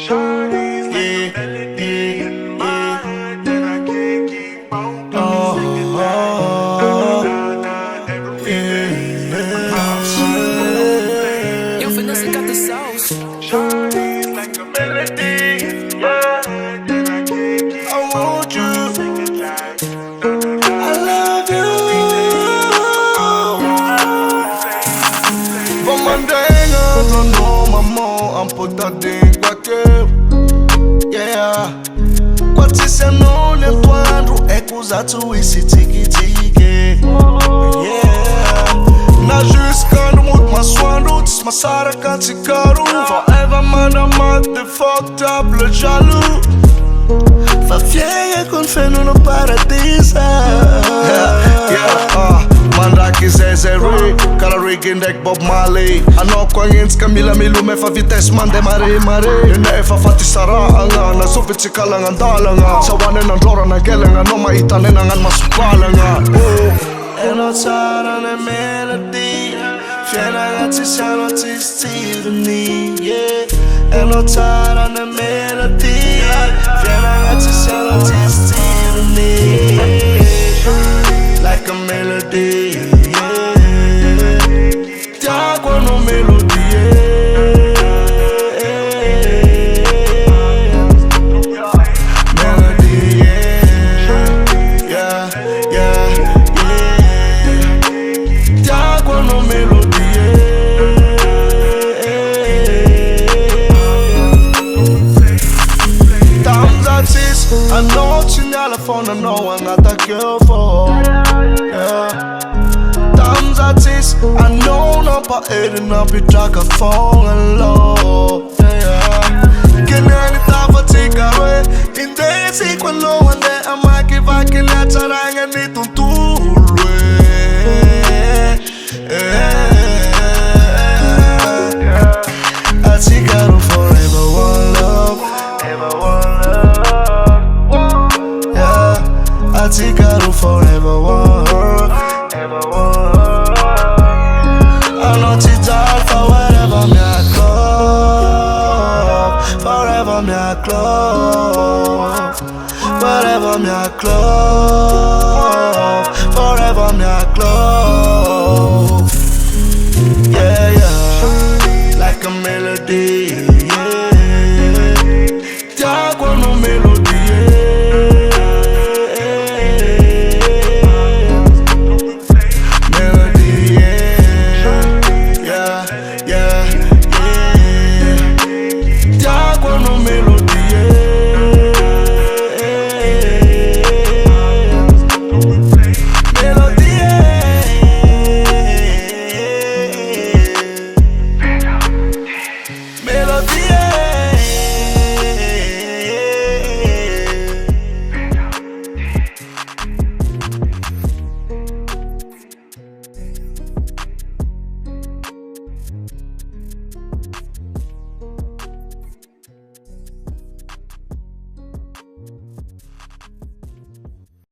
Yo, Vanessa got the sauce. I want you. I love you. Van mijn dingen dan no mamo, ampo dat ding kwake. Yeah. Kwatsi no le twandru ekuzatu isi tiki tiki. Yeah. Na jusqu'à nous moet ma soindre, tis ma sara katsikaru. Forever man I'm the fucked up le jaloux. Fa vieille con feno no paradisa. Mandrake Zezere, cara rigging deck Bob Marley. Ano kwangins Camila Milu me fa vites man de mare mare. Yun fa fati saranga, na supit si kalangan dalanga. Sa wane ng lora na gelenga, no maitanin ang masupalanga. Eno tsara na melody, fiena nga tisano tistirni. Eno tsara na melody, fiena nga tisano tistirni. Like a melody, yeah. Tiago no melody, melody, yeah, yeah, yeah. Tiago no melody, times I tease, I know signal phone, I know I'm not a girl for. Artist, I know not pa edin up i draka fången lov. Kailangan itapat sikare, hindi sikwalo ande amaki vakilya charangan itong tuloy. At sikaro forever one love, ever one love. Yeah, at sikaro forever one heart, ever one. Forever me a club, forever me a club, forever me a club. Yeah, yeah, like a melody, yeah. Tiago no melody, melody, yeah, yeah, yeah. No melody, melody, melody.